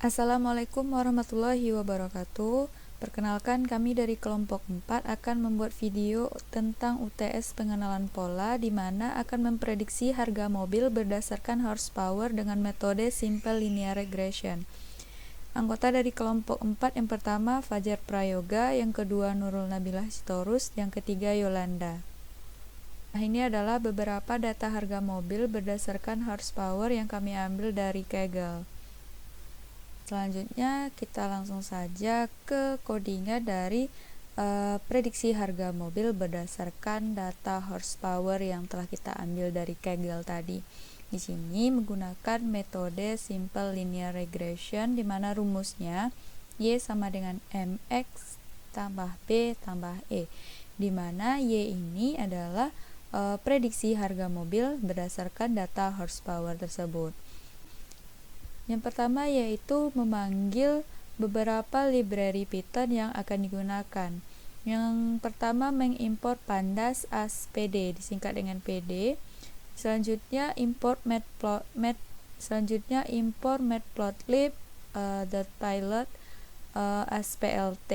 Assalamualaikum warahmatullahi wabarakatuh. Perkenalkan, kami dari kelompok 4 akan membuat video tentang UTS pengenalan pola di mana akan memprediksi harga mobil berdasarkan horsepower dengan metode simple linear regression. Anggota dari kelompok 4 yang pertama Fajar Prayoga, yang kedua Nurul Nabilah Sitorus, yang ketiga Yolanda. Nah, ini adalah beberapa data harga mobil berdasarkan horsepower yang kami ambil dari Kaggle. Selanjutnya kita langsung saja ke codingan dari prediksi harga mobil berdasarkan data horsepower yang telah kita ambil dari Kaggle tadi. Di sini menggunakan metode simple linear regression di mana rumusnya Y sama dengan MX tambah B tambah E, di mana Y ini adalah prediksi harga mobil berdasarkan data horsepower tersebut. Yang pertama yaitu memanggil beberapa library Python yang akan digunakan. Yang pertama mengimport pandas as pd, disingkat dengan pd. Selanjutnya import matplotlib .pilot as plt.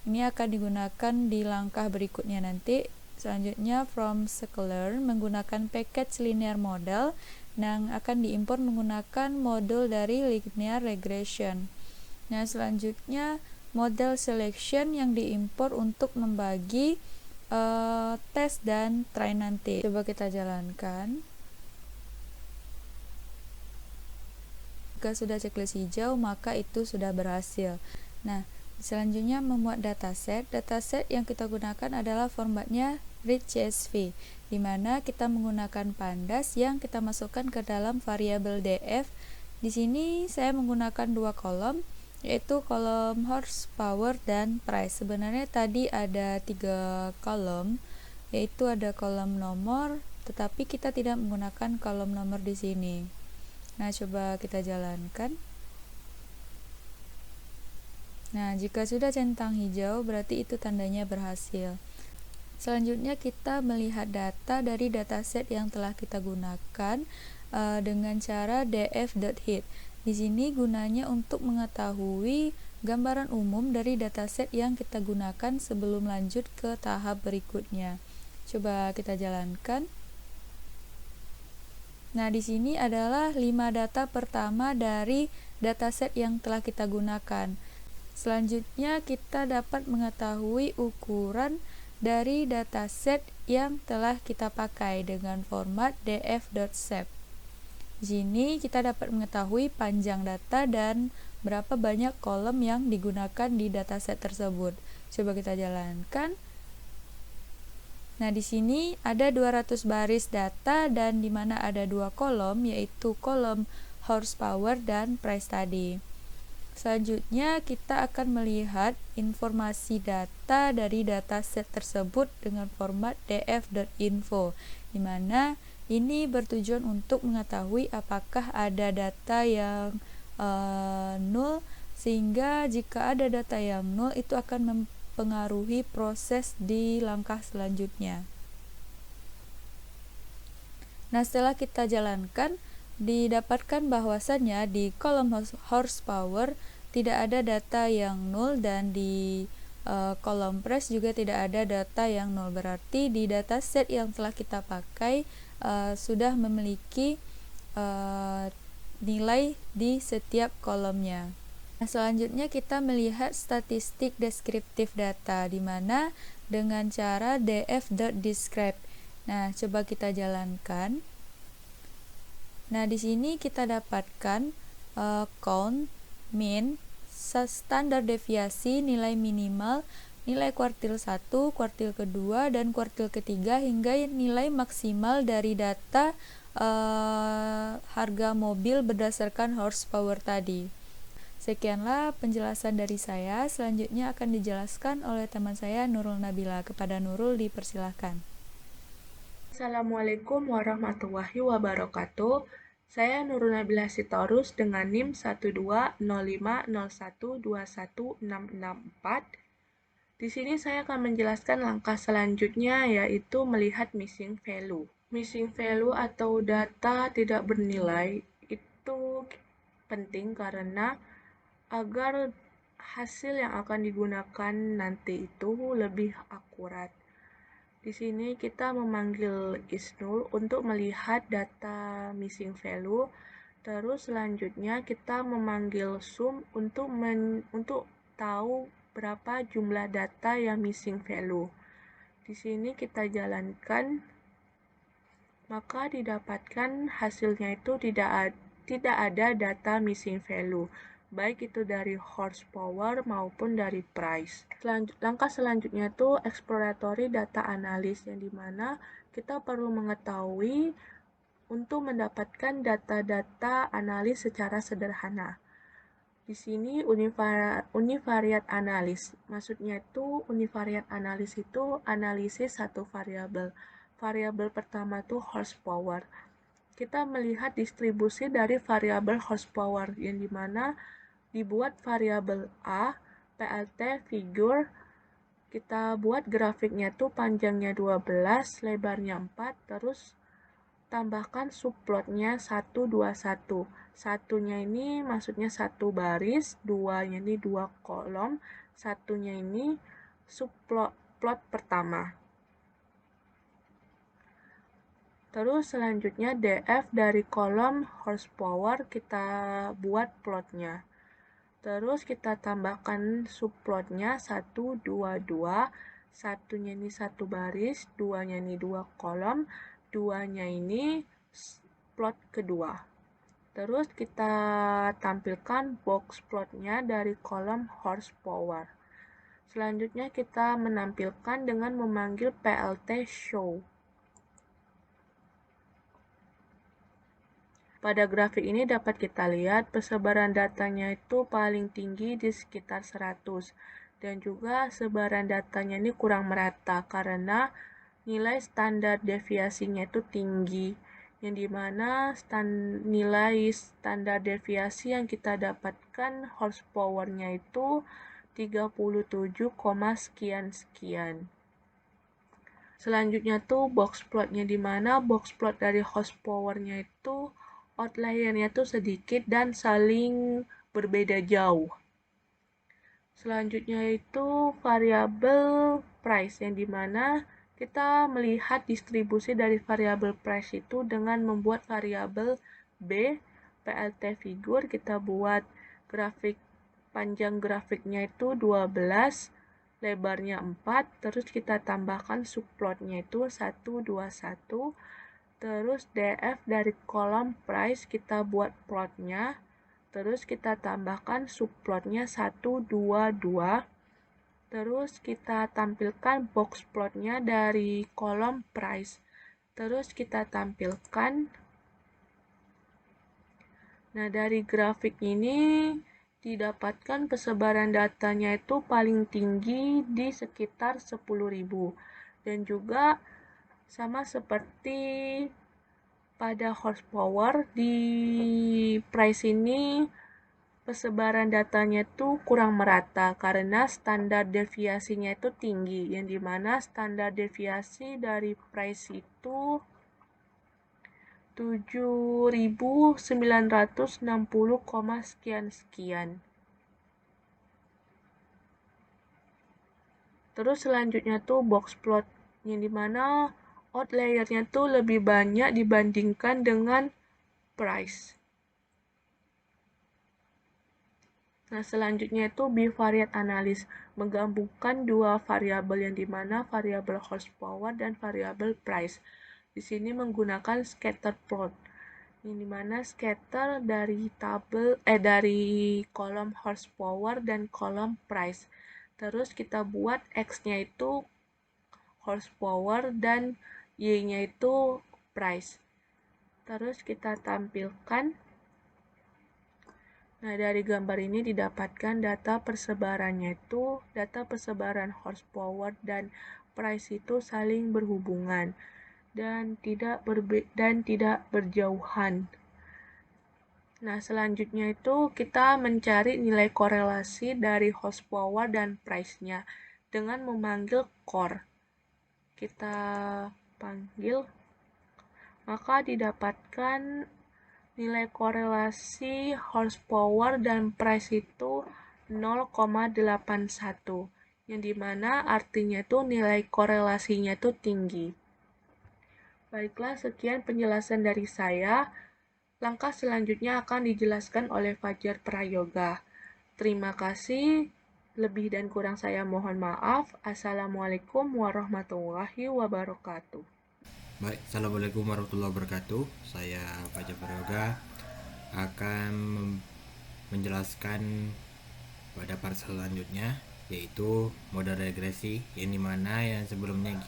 Ini akan digunakan di langkah berikutnya nanti. Selanjutnya from scikit-learn menggunakan package linear model yang akan diimpor menggunakan modul dari linear regression. Nah, selanjutnya model selection yang diimpor untuk membagi tes dan try nanti. Coba kita jalankan. Jika sudah checklist hijau, maka itu sudah berhasil. Nah, selanjutnya memuat dataset. Dataset yang kita gunakan adalah formatnya read CSV, di mana kita menggunakan pandas yang kita masukkan ke dalam variabel df. Di sini saya menggunakan dua kolom, yaitu kolom horsepower dan price. Sebenarnya tadi ada 3 kolom, yaitu ada kolom nomor, tetapi kita tidak menggunakan kolom nomor di sini. Nah, coba kita jalankan. Nah, jika sudah centang hijau, berarti itu tandanya berhasil. Selanjutnya kita melihat data dari dataset yang telah kita gunakan dengan cara df.hit. Di sini gunanya untuk mengetahui gambaran umum dari dataset yang kita gunakan sebelum lanjut ke tahap berikutnya. Coba kita jalankan. Nah, di sini adalah 5 data pertama dari dataset yang telah kita gunakan. Selanjutnya kita dapat mengetahui ukuran dari dataset yang telah kita pakai dengan format df.shape. Di sini kita dapat mengetahui panjang data dan berapa banyak kolom yang digunakan di dataset tersebut. Coba kita jalankan. Nah, di sini ada 200 baris data dan di mana ada 2 kolom, yaitu kolom horsepower dan price tadi. Selanjutnya kita akan melihat informasi data dari dataset tersebut dengan format df.info, di mana ini bertujuan untuk mengetahui apakah ada data yang nol, sehingga jika ada data yang nol itu akan mempengaruhi proses di langkah selanjutnya. Nah, setelah kita jalankan, didapatkan bahwasannya di kolom horsepower tidak ada data yang nol dan di kolom price juga tidak ada data yang nol. Berarti di dataset yang telah kita pakai sudah memiliki nilai di setiap kolomnya. Nah, selanjutnya kita melihat statistik deskriptif data, di mana dengan cara df.describe. Nah, coba kita jalankan. Nah, di sini kita dapatkan count, mean, standar deviasi, nilai minimal, nilai kuartil 1, kuartil kedua, dan kuartil ketiga, hingga nilai maksimal dari data harga mobil berdasarkan horsepower tadi. Sekianlah penjelasan dari saya. Selanjutnya akan dijelaskan oleh teman saya Nurul Nabila. Kepada Nurul dipersilahkan. Assalamualaikum warahmatullahi wabarakatuh. Saya Nurul Nabilah Sitorus dengan NIM 1205012121664. Di sini saya akan menjelaskan langkah selanjutnya, yaitu melihat missing value. Missing value atau data tidak bernilai itu penting karena agar hasil yang akan digunakan nanti itu lebih akurat. Di sini kita memanggil isNull untuk melihat data missing value. Terus selanjutnya kita memanggil sum untuk tahu berapa jumlah data yang missing value. Di sini kita jalankan, maka didapatkan hasilnya itu tidak ada data missing value, baik itu dari horsepower maupun dari price. Langkah selanjutnya itu exploratory data analysis, yang dimana kita perlu mengetahui untuk mendapatkan data-data analis secara sederhana. Di sini univariate analis. Maksudnya itu univariate analis itu analisis satu variabel. Variabel pertama itu horsepower. Kita melihat distribusi dari variabel horsepower, yang dimana dibuat variabel A, PLT, figure. Kita buat grafiknya tuh panjangnya 12, lebarnya 4, terus tambahkan subplotnya 1, 2, 1. Satunya ini maksudnya satu baris, duanya ini 2 kolom, satunya ini subplot pertama. Terus selanjutnya DF dari kolom horsepower kita buat plotnya. Terus kita tambahkan subplotnya 1, 2, 2. Satunya ini satu baris, duanya ini 2 kolom, duanya ini plot kedua. Terus kita tampilkan box plotnya dari kolom horsepower. Selanjutnya kita menampilkan dengan memanggil PLT show. Pada grafik ini dapat kita lihat persebaran datanya itu paling tinggi di sekitar 100, dan juga sebaran datanya ini kurang merata karena nilai standar deviasinya itu tinggi, yang dimana nilai standar deviasi yang kita dapatkan horsepower-nya itu 37, sekian. Selanjutnya tuh box plotnya, dimana box plot dari horsepower-nya itu outlier-nya tuh sedikit dan saling berbeda jauh. Selanjutnya itu variabel price, yang dimana kita melihat distribusi dari variabel price itu dengan membuat variabel B, PLT figure. Kita buat grafik, panjang grafiknya itu 12, lebarnya 4, terus kita tambahkan subplotnya itu 1, 2, 1. Terus DF dari kolom price kita buat plotnya. Terus kita tambahkan subplotnya 1, 2, 2. Terus kita tampilkan box plotnya dari kolom price. Terus kita tampilkan. Nah, dari grafik ini didapatkan persebaran datanya itu paling tinggi di sekitar 10.000. Dan juga sama seperti pada horsepower, di price ini persebaran datanya itu kurang merata karena standar deviasinya itu tinggi, yang dimana standar deviasi dari price itu 7.960, sekian. Terus selanjutnya tuh box plot, yang dimana outlier-nya tuh lebih banyak dibandingkan dengan price. Nah, selanjutnya itu bivariate analysis, menggabungkan dua variabel, yang dimana variabel horsepower dan variabel price. Di sini menggunakan scatter plot, yang dimana scatter dari kolom horsepower dan kolom price. Terus kita buat X-nya itu horsepower dan Y-nya itu price. Terus kita tampilkan. Nah, dari gambar ini didapatkan data persebarannya itu, data persebaran horsepower dan price itu saling berhubungan dan tidak berjauhan. Nah, selanjutnya itu kita mencari nilai korelasi dari horsepower dan price-nya dengan memanggil core. Kita panggil, maka didapatkan nilai korelasi horsepower dan price itu 0,81, yang dimana artinya itu nilai korelasinya itu tinggi. Baiklah, sekian penjelasan dari saya. Langkah selanjutnya akan dijelaskan oleh Fajar Prayoga. Terima kasih. Lebih dan kurang saya mohon maaf. Assalamualaikum warahmatullahi wabarakatuh. Baik, Assalamualaikum warahmatullahi wabarakatuh. Saya Fajar Prayoga akan menjelaskan pada part selanjutnya, yaitu model regresi, yang dimana yang sebelumnya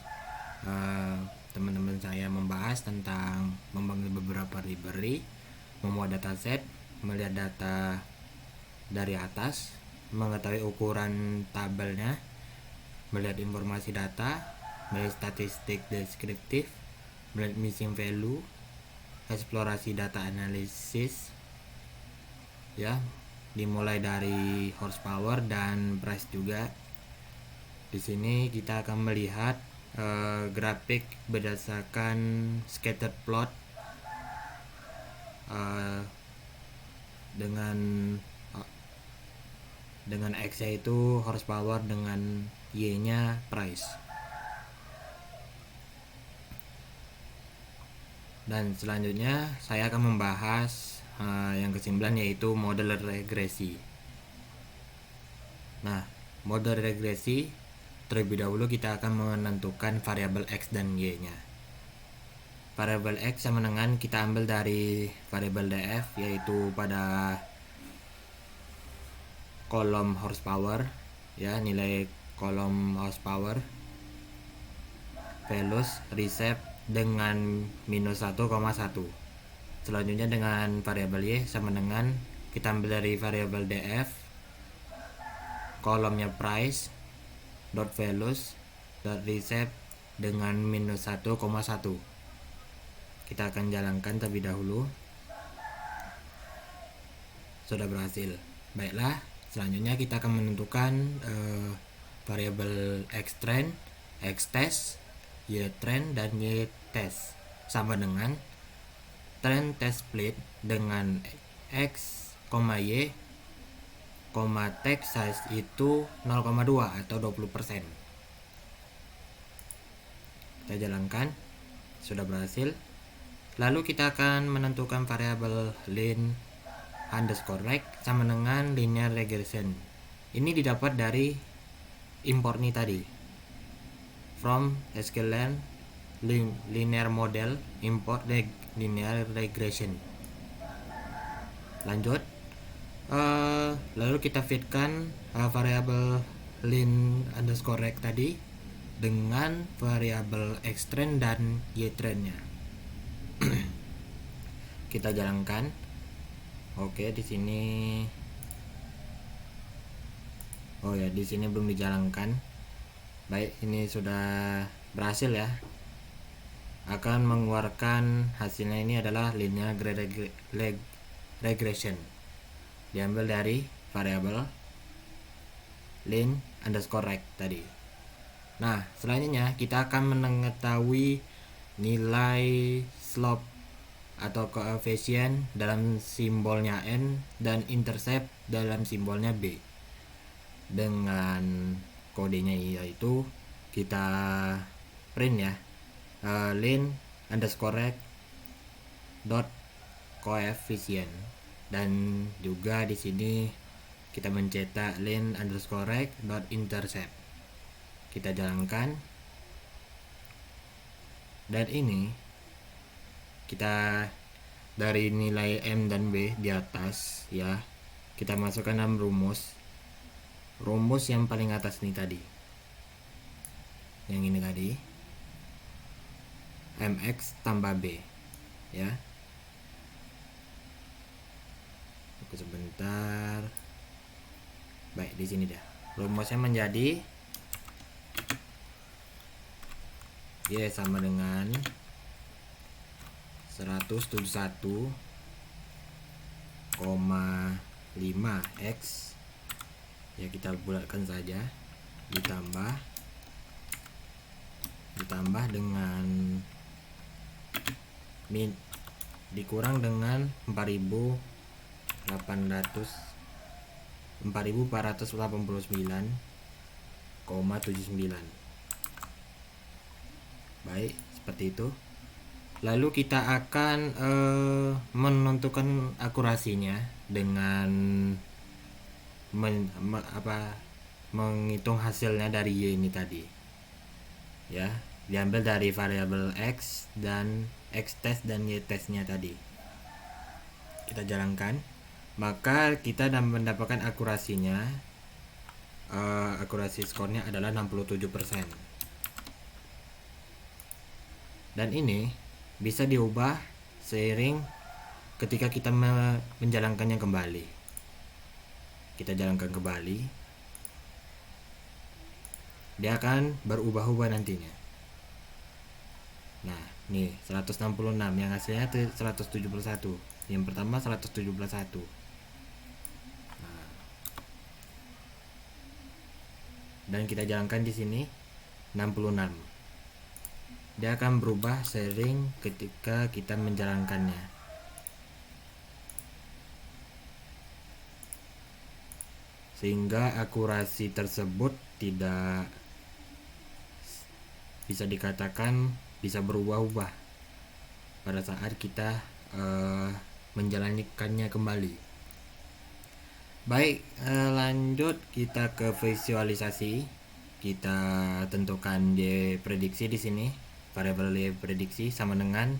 teman-teman saya membahas tentang memanggil beberapa library, memuat dataset, melihat data dari atas, mengetahui ukuran tabelnya, melihat informasi data, melihat statistik deskriptif, melihat missing value, eksplorasi data analisis, ya, dimulai dari horsepower dan price juga. Di sini kita akan melihat grafik berdasarkan scatter plot dengan X-nya itu horsepower, dengan Y-nya price. Dan selanjutnya saya akan membahas yang ke-9, yaitu model regresi. Nah, model regresi terlebih dahulu kita akan menentukan variabel X dan Y-nya. Variabel X sama dengan kita ambil dari variabel df, yaitu pada kolom horsepower, ya, nilai kolom horsepower, velocity, recep dengan minus 1,1. Selanjutnya dengan variabel Y sama dengan kita ambil dari variabel df, kolomnya price dot velocity dot recep dengan minus 1,1. Kita akan jalankan terlebih dahulu. Sudah berhasil. Baiklah, selanjutnya kita akan menentukan variabel X trend, X test, Y trend, dan Y test sama dengan trend test split dengan X, Y, text size itu 0,2 atau 20%. Kita jalankan. Sudah berhasil. Lalu kita akan menentukan variabel len underscore reg sama dengan linear regression. Ini didapat dari import nih tadi, from sklearn linear model import linear regression. Lanjut, lalu kita fitkan variabel len underscore reg tadi dengan variabel X trend dan Y trendnya. Kita jalankan. Oke, di sini di sini belum dijalankan. Baik, ini sudah berhasil ya. Akan mengeluarkan hasilnya ini adalah linear regression. Diambil dari variabel len underscore reg tadi. Nah, selanjutnya kita akan mengetahui nilai slope atau koefisien dalam simbolnya N dan intercept dalam simbolnya B. Dengan kodenya yaitu kita print ya, len underscore reg dot koefisien, dan juga di sini kita mencetak len underscore reg dot intercept. Kita jalankan, dan ini kita dari nilai M dan B di atas ya, kita masukkan dalam rumus yang paling atas nih tadi, yang ini tadi, MX tambah B ya. Oke, sebentar. Baik, di sini dah rumusnya menjadi Y sama dengan 171,5 X, ya, kita bulatkan saja, ditambah dengan dikurang dengan 4.489,79. Baik, seperti itu. Lalu kita akan menentukan akurasinya dengan menghitung hasilnya dari Y ini tadi. Ya, diambil dari variabel X dan X test dan Y testnya tadi. Kita jalankan, maka kita mendapatkan akurasinya, akurasi skornya adalah 67%. Dan ini bisa diubah seiring ketika kita menjalankannya kembali. Kita jalankan kembali, dia akan berubah-ubah nantinya. Nah, nih 166 yang hasilnya 171. Yang pertama 171. Nah, dan kita jalankan di sini 66. Dia akan berubah seiring ketika kita menjalankannya. Sehingga akurasi tersebut tidak bisa dikatakan bisa berubah-ubah pada saat kita menjalankannya kembali. Baik, lanjut kita ke visualisasi. Kita tentukan Y prediksi di sini. Variabel Y prediksi sama dengan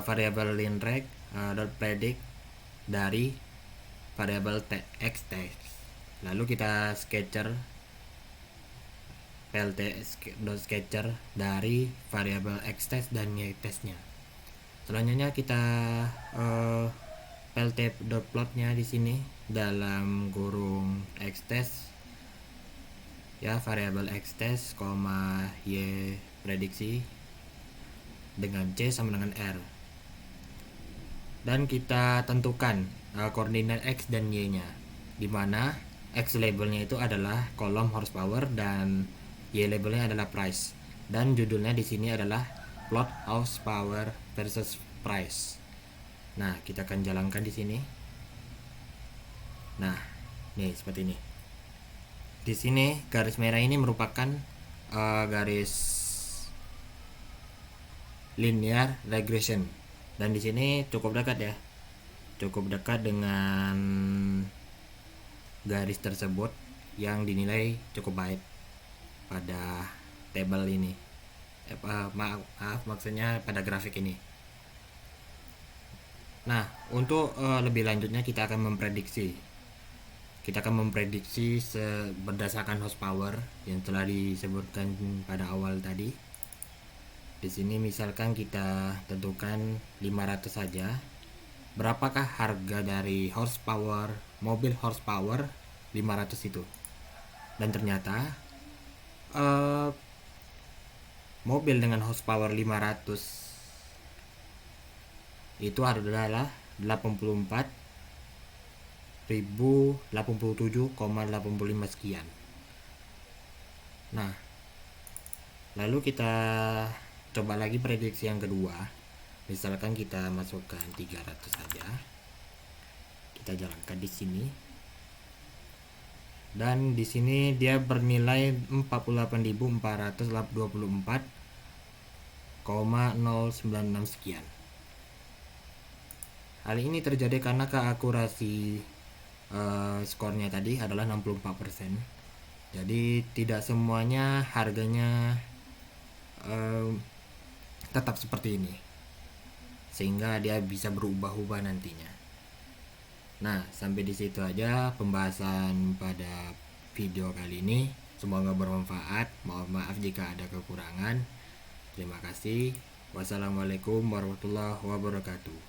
variabel linrec dot predict dari variabel X test. Lalu kita sketcher plt.sketcher dari variabel X test dan Y testnya. Selanjutnya kita plt.plotnya di sini dalam kurung X test, ya, variabel X test, Y prediksi dengan C sama dengan R. Dan kita tentukan koordinat X dan Y nya, dimana X labelnya itu adalah kolom horsepower dan Y labelnya adalah price, dan judulnya di sini adalah plot horsepower versus price. Nah, kita akan jalankan di sini. Nah, nih seperti ini. Di sini garis merah ini merupakan garis linear regression, dan di sini cukup dekat ya, cukup dekat dengan garis tersebut yang dinilai cukup baik pada tabel ini. Maksudnya pada grafik ini. Nah, untuk lebih lanjutnya kita akan memprediksi. Berdasarkan horsepower yang telah disebutkan pada awal tadi. Di sini misalkan kita tentukan 500 saja. Berapakah harga dari horsepower, mobil horsepower 500 itu? Dan ternyata mobil dengan horsepower 500 itu adalah 84.087,85 sekian. Nah, lalu kita coba lagi prediksi yang kedua. Misalkan kita masukkan 300 saja. Kita jalankan di sini. Dan di sini dia bernilai 48.424,096 sekian. Hal ini terjadi karena keakurasi skornya tadi adalah 64%. Jadi tidak semuanya harganya tetap seperti ini, sehingga dia bisa berubah-ubah nantinya. Nah, sampai di situ aja pembahasan pada video kali ini. Semoga bermanfaat. Mohon maaf jika ada kekurangan. Terima kasih. Wassalamualaikum warahmatullahi wabarakatuh.